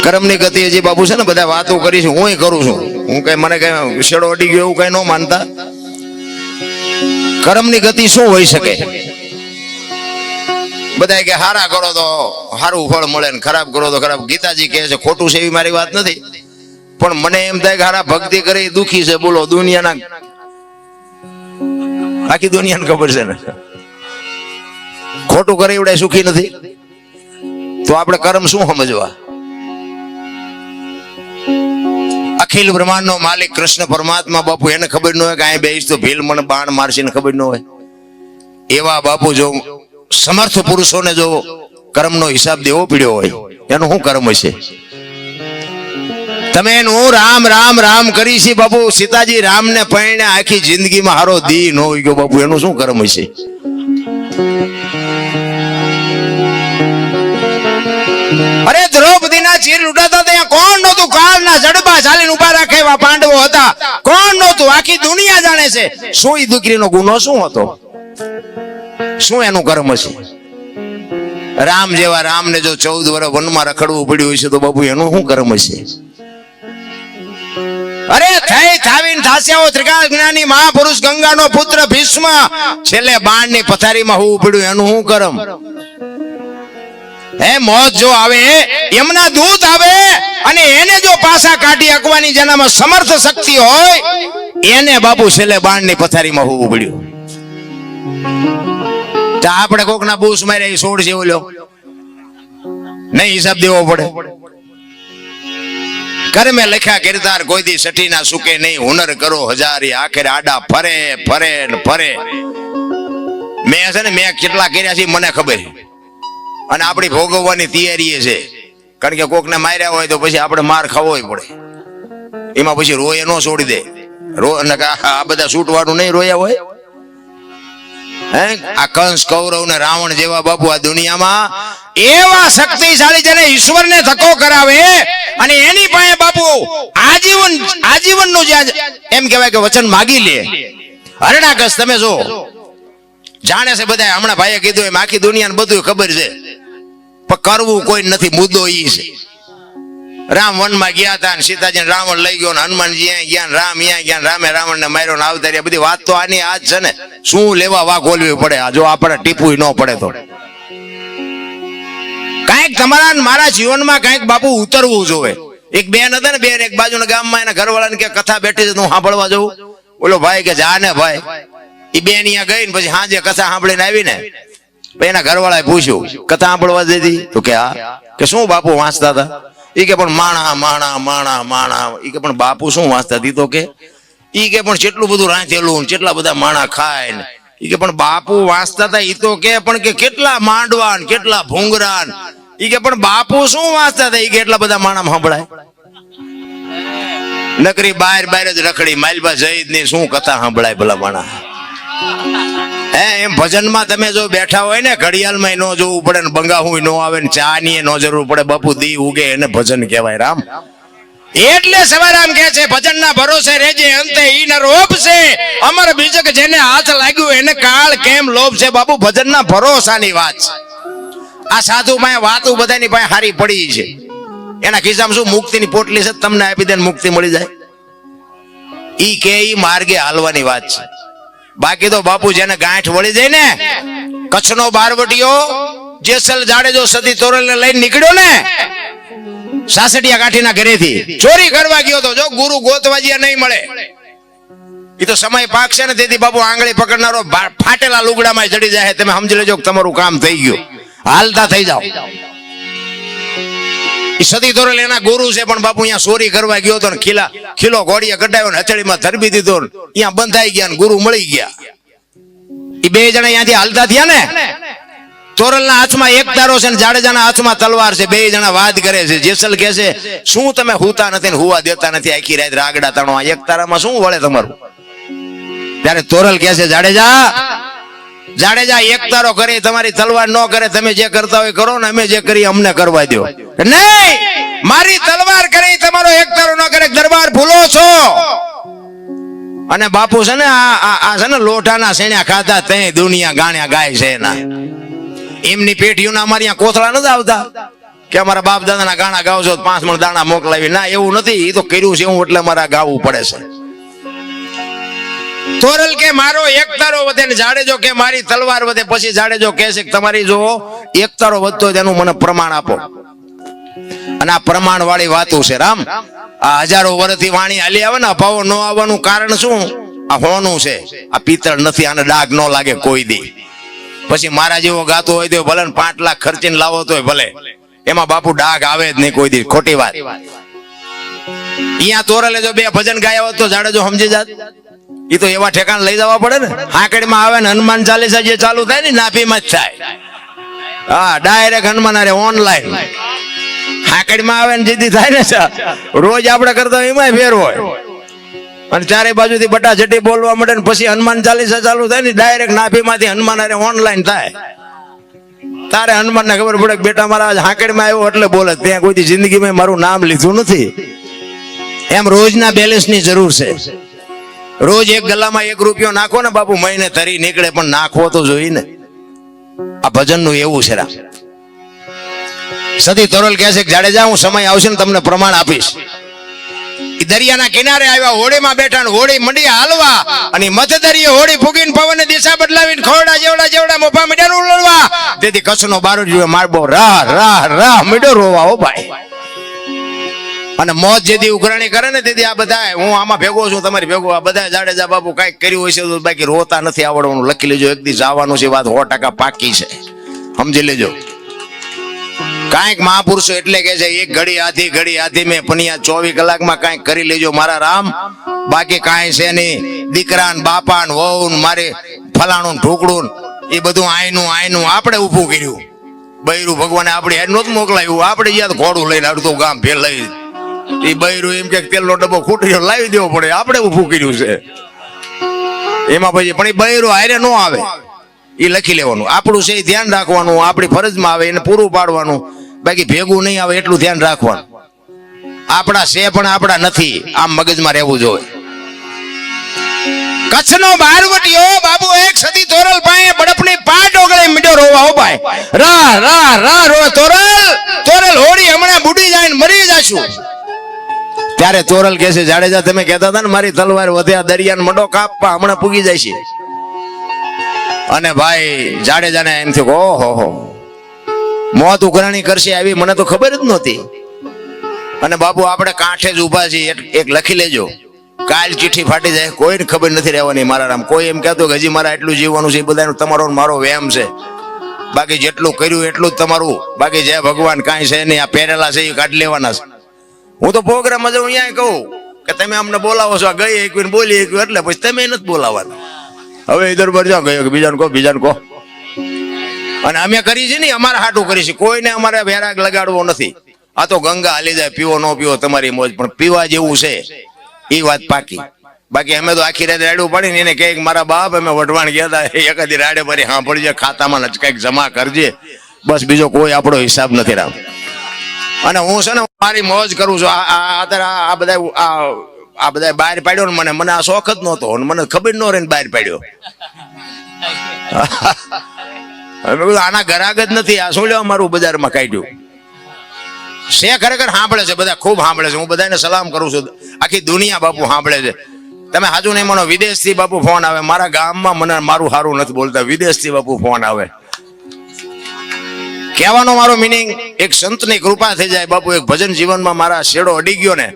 કર્મની ગતિ હજી બાપુ છે ને બધા વાતો કરી છે, હું કરું છું, હું કઈ મને કઈ શેડો અડી ગયો એવું કઈ ન માનતા. કર્મની ગતિ શું હોઈ શકે? બધા કે હારા કરો તો સારું ફળ મળે ને ખરાબ કરો તો ખરાબ. ગીતાજી કહે છે, ખોટું છે એવી મારી વાત નથી, પણ મને એમ થાય કે હારા ભક્તિ કરી દુખી છે. બોલો, દુનિયાના આખી દુનિયાને ખબર છે ને ખોટું કરે એવડે સુખી નથી. તો આપણે કર્મ શું સમજવા? અખિલ બ્રહ્માંડ નો માલિક કૃષ્ણ પરમાત્મા બાપુ એને ખબર ન હોય કે અહીં બેસ તો ભીલ મને બાણ મારશે ને ખબર ન હોય. એવા બાપુ જો સમર્થ પુરુષોને જો કર્મનો હિસાબ દેવો પડ્યો હોય, એનું શું કર્મ હશે? તમે એનું રામ રામ રામ કરી છે બાપુ. સીતાજી રામ ને પરણે આખી જિંદગીમાં હારો દી ન હોય ગયો બાપુ, એનું શું કર્મ હશે? અરે દ્રૌપદીના ચીર લૂંટાતા ત્યાં કોણ નહોતું? કાળના જડબા ચાલીને ઉભા રાખે એવા પાંડવો હતા. કોણ નહોતું? આખી દુનિયા જાણે છે. શું ઈ દીકરીનો ગુનો શું હતો? શું એનું કર્મ છે? રામ જેવા રામને જો 14 વર્ષ વનમાં રખડવું પડ્યું હશે તો બાપુ એનું શું કર્મ છે? અરે થઈ થાવીને થાસ્યાઓ ત્રિકાળ જ્ઞાની મહાપુરુષ ગંગાનો પુત્ર ભીષ્મ છેલ્લે બાણની પથારીમાં હોવું પડ્યું, એનું શું કર્મ? હે મોત જો આવે, એમના દૂત આવે અને એને જો પાછા કાઢી હકવાની જેનામાં સમર્થ શક્તિ હોય, એને બાપુ છેલ્લે બાણની પથારીમાં હોવું પડ્યું. તો આપણે કોકના બૂસ માર્યા એ છોડ છે ઓલો નહીં, હિસાબ દેવો પડે. કર્મે લખ્યા કિરદાર કોઈ દી સઠી ના સુકે નહીં. હુનર કરો હજારી આખરે આડા ફરે ફરે ને ફરે. મેં છે ને મેં કેટલા કર્યા છે મને ખબર, અને આપણી ભોગવવાની તૈયારી છે. કારણ કે કોકને માર્યા હોય તો પછી આપણે માર ખાવો પડે. એમાં પછી રોય ન છોડી દે. આ બધા છૂટવાનું નહીં રોયા હોય. આ કંસ કૌરવ ને રાવણ જેવા બાપુ આ દુનિયામાં એવા શક્તિશાળી જેને ઈશ્વરને ધક્કો કરાવે અને એની પાસે બાપુ આજીવન નું એમ કહેવાય કે વચન માગી લે. હરણાકશ તમે જો જાણે છે બધા. હમણાં ભાઈએ કીધું એમ આખી દુનિયાને બધું ખબર છે, પણ કરવું કોઈ નથી. મુદ્દો ઈ છે. રામ વનમાં ગયા હતા ને સીતાજી રાવણ લઈ ગયો ને હનુમાનજી અહીંયા ગયા, રામ અહીંયા ગયા, રામે રાવણ ને માર્યો ને આવતા રહ્યા. બધી વાત તો આની આજ છે ને. શું લેવા વાઘ ઓલવી પડે? જો આપણે ટીપું ન પડે તો કઈક તમારા મારા જીવનમાં કઈક બાપુ ઉતરવું જોવે. એક બેન હતા ને, બેન એક બાજુના ગામમાં એના ઘરવાળાને કે કથા બેઠી છે, હું સાંભળવા જઉં. બોલો ભાઈ કે જા ને ભાઈ. એ બેન અહીંયા ગઈ ને પછી હાજે કથા સાંભળીને આવી ને એના ઘરવાળાએ પૂછ્યું કથા સાંભળવા દીધી? તો કે હા. કે શું બાપુ વાંચતા હતા? એ કે પણ માણા માણા માણા માણા. એ કે પણ બાપુ શું વાંચતા હતી? તો કે ઈ કે પણ કેટલું બધું રાંધેલું, કેટલા બધા માણા ખાય ને. ઈ કે પણ બાપુ વાંચતા હતા. ઈ તો કે પણ કે કેટલા માંડવા ને કેટલા ભૂંગરા. ઈ કે પણ બાપુ શું વાંચતા હતા? ઈ કે એટલા બધા માણા સંભળાય. નકરી બહાર બહાર જ રખડી માલબા જઈદ ની શું કથા સંભળાય ભલા માણા? એમ ભજનમાં તમે જો બેઠા હોય ને ઘડિયાળમાં ન જોવું પડે ને બંગાહું ન આવે ને ચા ની ન જરૂર પડે. બાપુ દી ઉગે એને ભજન કહેવાય. રામ એટલે સવારામ કહે છે ભજનના ભરોસે રેજે અંતે ઈ ન રોપ છે અમર બીજક જેને હાથ લાગ્યું એને કાળ કેમ લોભ છે. બાપુ ભજનના ભરોસાની વાત છે. આ સાધુ પાસે વાતો બધાની પાસે હારી પડી છે. એના ખિસ્સામાં શું મુક્તિની પોટલી છે, તમને આપી દે મુક્તિ મળી જાય. ઈ કે ઈ માર્ગે હાલવાની વાત છે. બાકી તો બાપુ જેને ગાંઠ વળી જાય ને, કચ્છનો બારવટીયો જેસલ જાડેજો સતી તોરલ ને લઈને નીકળ્યો ને સાસડિયા કાઠીના ઘરેથી ચોરી કરવા ગયો તો. જો ગુરુ ગોતવાજીયા નહીં મળે. એ તો સમય પાકશે ને તેથી બાપુ આંગળી પકડનારો ફાટેલા લુગડામાં ચડી જાય. તમે સમજી લેજો કે તમારું કામ થઈ ગયું, હાલતા થઈ જાઓ. સતી તોરલ એના ગુરુ છે, પણ બાપુ અહીંયા ચોરી કરવા ગયો તો ખીલો ઘોડીએ કઢાવ્યો ને હથેળીમાં ધરબી દીધો, અહીંયા બંધાઈ ગયા ને ગુરુ મળી ગયા. એ બે જણા અહીંયાથી હાલતા થયા ને. તોરલના હાથમાં એક તારો છે ને જાડેજાના હાથમાં તલવાર છે. બે જણા વાદ કરે છે. જેસલ કહે છે શું તમે હુતા નથી ને હુવા દેતા નથી? આખી રાત રાગડા તાણો, એક તારામાં શું વળે તમારું? ત્યારે તોરલ કહે છે જાડેજા એક તારો કરે, તમારી તલવાર ન કરે. તમે જે કરતા હોય કરો ને, અમે જે કરી અમને કરવા દો. નહીં, મારી તલવાર કરે તમારો એક તારો ન કરે. દરબાર ભૂલો છો. અને બાપુ છે ને આ છે ને લોઢાના સેણ્યા ખાધા તે દુનિયા ગાણ્યા ગાય છે એના. એમની પેઢીઓના અમારી કોથળા નથી આવતા. કે અમારા બાપ દાદાના ગાણા ગાવ છો 5 મણ દાણા મોકલાવી, ના એવું નથી, એ તો કર્યું છે હું એટલે મારા ગાવું પડે છે. તોરલ કે મારો એક તારો વધે ને જાડેજો કે મારી તલવાર વધે. પછી જાડેજો કહે છે કે તમારી જો એક તારો વધતો હોય તેનું મને પ્રમાણ આપો. અને આ પ્રમાણ વાળી વાતું છે રામ. આ હજારો વર્ષથી વાણી હાલી આવે ને, અભાવો ન આવવાનું કારણ શું? આ હોનું છે, આ પિત્તળ નથી, આને ડાઘ ન લાગે કોઈ દી. પછી મારા જેવો ગાતો હોય તો ભલે 5 લાખ ખર્ચીને લાવો તોય ભલે, એમાં બાપુ ડાઘ આવે જ નહીં કોઈ દી. ખોટી વાત. અહીંયા તોરલે જો 2 ભજન ગાયા હોત તો જાડેજો સમજી જાત. એ તો એવા ઠેકાણ લઈ જવા પડે ને. હાકડીમાં આવે ને હનુમાન ચાલીસા જે ચાલુ થાય ને નાભીમાં જ થાય. હા, ડાયરેક્ટ હનુમાન અરે ઓનલાઈન હાકડીમાં આવે ને જીદી થાય ને, રોજ આપણે કરતા એમાં ફેર હોય. અને ચારે બાજુથી બટા જટી બોલવા મળે ને પછી હનુમાન ચાલીસા ચાલુ થાય ને ડાયરેક્ટ નાભીમાંથી હનુમાન અરે ઓનલાઈન થાય. તારે હનુમાન ને ખબર પડે કે બેટા મારા હાકડીમાં આવ્યો એટલે બોલે. ત્યાં કોઈ જિંદગીમાં મારું નામ લીધું નથી. એમ રોજના બેલેન્સની જરૂર છે. રોજ એક ગલ્લામાં 1 રૂપિયો નાખો ને બાપુ, મહિને તરી નીકળે, પણ નાખવો તો જોઈએ ને. આ ભજનનું એવું છે. સતી તોરલ કહે છે કે જાડેજા હું સમય આવશે ને તમને પ્રમાણ આપીશ. દરિયાના કિનારે આવ્યા, હોડીમાં બેઠા ને હોડી મંડી હાલવા, અને મધ દરિયે હોડી ફૂગીને પવનને દિશા બદલાવીને ખોડા જેવડા મોફા મીડિયા ઉલળવા. તેથી કચ્છનો બારોટ મારબો રાહ રાહ રાહ મીડો રોવા. હો ભાઈ. અને મોત જેથી ઉઘરાણી કરે ને તેથી આ બધા, હું આમાં ભેગો છું તમારી ભેગો, આ બધા જાડેજા બાપુ કઈક કર્યું હોય છે તો બાકી રોતા નથી આવડવાનું. લખી લેજો, એક દિવસ આવવાનું છે. વાત 100% પાકી છે, સમજી લેજો. કાંઈક મહાપુરુષો એટલે કે છે એક ઘડી આધી મેં પનિયા 24 કલાકમાં કાંઈક કરી લેજો મારા રામ. બાકી કાંઈ છે નહીં. દીકરા ને બાપા ને વહુ ને મારે ફલાણું ઢોકળું એ બધું આયનું આપણે ઊભું કર્યું. બૈરું ભગવાને આપણે હેડ નહોતું મોકલાયું. આપણે જ્યાં ઘોડું લઈને અડધું ગામ ફેર લઈ, એ બૈરું એમ કે તેલનો ડબ્બો ખૂટ્યો લાવી દેવો પડે, આપણે ઊભું કર્યું છે એમાં. પછી પણ એ બૈરું હારે ન આવે એ લખી લેવાનું. આપણું છે ધ્યાન રાખવાનું, આપણી ફરજમાં આવે એને પૂરું પાડવાનું. બાકી ભેગું નહીં આવે એટલું ધ્યાન રાખવાનું. આપણા છે પણ આપણા નથી, આમ મગજમાં રહેવું જોઈએ. કચ્છનો બારવટીયો બાબુ એક સતી તોરલ પાસે બડપની પાટ ઓગળે મીડો રોવા. હો ભાઈ, રાહ રાહ રાહ રોવા. તોરલ હોડી હમણાં બુડી જાય ને મરી જાશું. ત્યારે તોરલ કહે છે જાડેજા તમે કહેતા હતા ને મારી તલવાર વધ્યા દરિયાને મડો કાપવા, હમણાં પૂગી જાય છે. અને ભાઈ જાડેજાને એમ થયું ઓહો મોત ઉઘરાણી કરશે આવી મને તો ખબર જ નહોતી. અને બાપુ આપણે કાંઠે જ ઉભા છીએ. એક લખી લેજો, કાલ ચિઠ્ઠી ફાટી જાય કોઈને ખબર નથી રહેવાની મારા રામ. કોઈ એમ કહેતો કે હજી મારા એટલું જીવવાનું છે, એ બધાનું તમારો મારો વેમ છે. બાકી જેટલું કર્યું એટલું જ તમારું. બાકી જય ભગવાન કાંઈ છે નહીં. આ પહેરેલા છે એ કાઢી લેવાના છે. હું તો પ્રોગ્રામમાં જાઉં અહીંયા કહું કે તમે અમને બોલાવો છો, આ ગઈ એક બોલી એક એટલે પછી તમે નથી બોલાવવાના. હવે ઇધર પર જાઓ, ગયો કે બીજાને કહો. અને અમે કરી છે ને અમારા હાટું કરી છે, કોઈને અમારે વેરાગ લગાડવો નથી. આ તો ગંગા હાલી જાય, પીવો ન પીવો તમારી મોજ, પણ પીવા જેવું છે એ વાત પાકી. બાકી અમે તો આખી રાત રાડું પાડીને એને કહે મારા બાપ અમે વઢવાણ ગયા હતા, એકાદી રાડે મારી સાંભળજે, ખાતામાં કંઈક જમા કરજે, બસ બીજો કોઈ આપણો હિસાબ નથી રામ. અને હું છે ને મારી મોજ કરું છું. અત્યારે આ બધા બહાર પાડ્યો ને મને આ શોખ જ નહોતો, મને ખબર ન રહે બહાર પાડ્યો. આના ગરાગ જ નથી, આ શું લેવા મારું બજારમાં કાઢ્યું છે. ખરેખર સાંભળે છે બધા, ખૂબ સાંભળે છે. હું બધાને સલામ કરું છું. આખી દુનિયા બાપુ સાંભળે છે. તમે સાચું નહીં માનો, વિદેશથી બાપુ ફોન આવે. મારા ગામમાં મને મારું સારું નથી બોલતા, વિદેશથી બાપુ ફોન આવે. કહેવાનો મારો મિનિંગ એક સંતની કૃપા થઈ જાય બાપુ. એક ભજન જીવનમાં મારા શેડો અડી ગયો ને,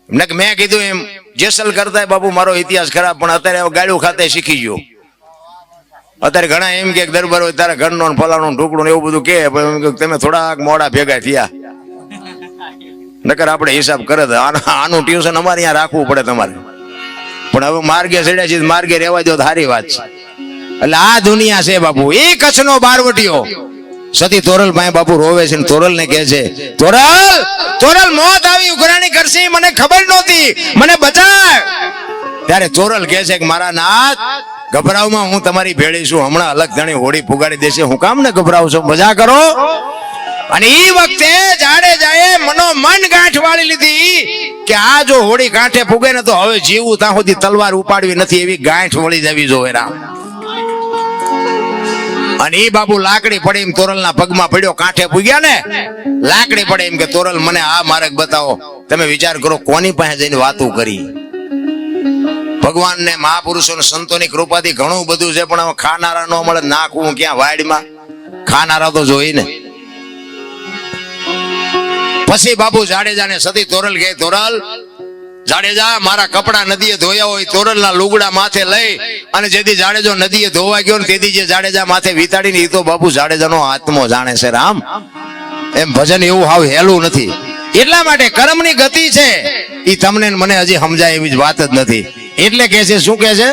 મેં કીધું એમ જેસલ કરતા બાપુ મારો ઇતિહાસ ખરાબ, પણ અત્યારે ગાડું ખાતે શીખી ગયો. અત્યારે ઘણા એમ કે દરબાર હોય તારા ઘરનો ફલાણું ઢોકળું એવું બધું કે તમે થોડાક મોડા ભેગા થયા, નકર આપણે હિસાબ કરે. આનું ટ્યુશન અમારે અહીંયા રાખવું પડે તમારે. પણ હવે માર્ગે ચડ્યા છે, માર્ગે રહેવા દો સારી વાત છે. એટલે આ દુનિયા છે બાપુ. એ કચ્છનો બારવટીયો સતી તોરલ ભાઈ બાપુ રોવે છે. તોરલ ને કહે છે તોરલ મોત આવી ઉઘરાણી કરશે, મને ખબર નહોતી, મને બચાવ. ત્યારે તોરલ કહે છે કે મારા નાથ ગભરાવમાં હું તમારી ભેળી છું. હમણાં અલગ ધણી હોડી પુગાડી દેશે, હું કામ ને ગભરાવશો, મજા કરો. અને એ વખતે જાડેજાએ મન ગાંઠ વાળી લીધી કે આ જો હોડી કાંઠે પુગે ને તો હવે જીવું ત્યાં સુધી તલવાર ઉપાડવી નથી, એવી ગાંઠ વળી જવી જોઈએ રામ. અને એ બાપુ લાકડી પડી એમ તોરલના પગમાં પડ્યો, કાંઠે પૂગ્યા ને, લાકડી પડે એમ કે તોરલ મને આ માર્ગ બતાવો. તમે વિચાર કરો કોની પાસે જઈને વાતો કરી. ભગવાન ને મહાપુરુષો ને સંતોની કૃપાથી ઘણું બધું છે, પણ હવે ખાનારા ન મળે, નાખવું ક્યાં વાડમાં, ખાનારા તો જોઈ ને. પછી બાપુ જાડેજાને સતી તોરલ કહે, તોરલ જાડેજા મારા કપડા નદીએ ધોયા હોય તોરલના લુગડા માથે લઈ, અને જેથી જાડેજો નદીએ ધોવા ગયો ને તેથી જે જાડેજા માથે વિતાડીને, એ તો બાપુ જાડેજાનો આત્મો જાણે છે રામ. એમ ભજન એવું હાવ હેલું નથી. એટલા માટે કર્મની ગતિ છે એ તમને મને હજી સમજાય એવી જ વાત જ નથી. એટલે કે છે, શું કે છે?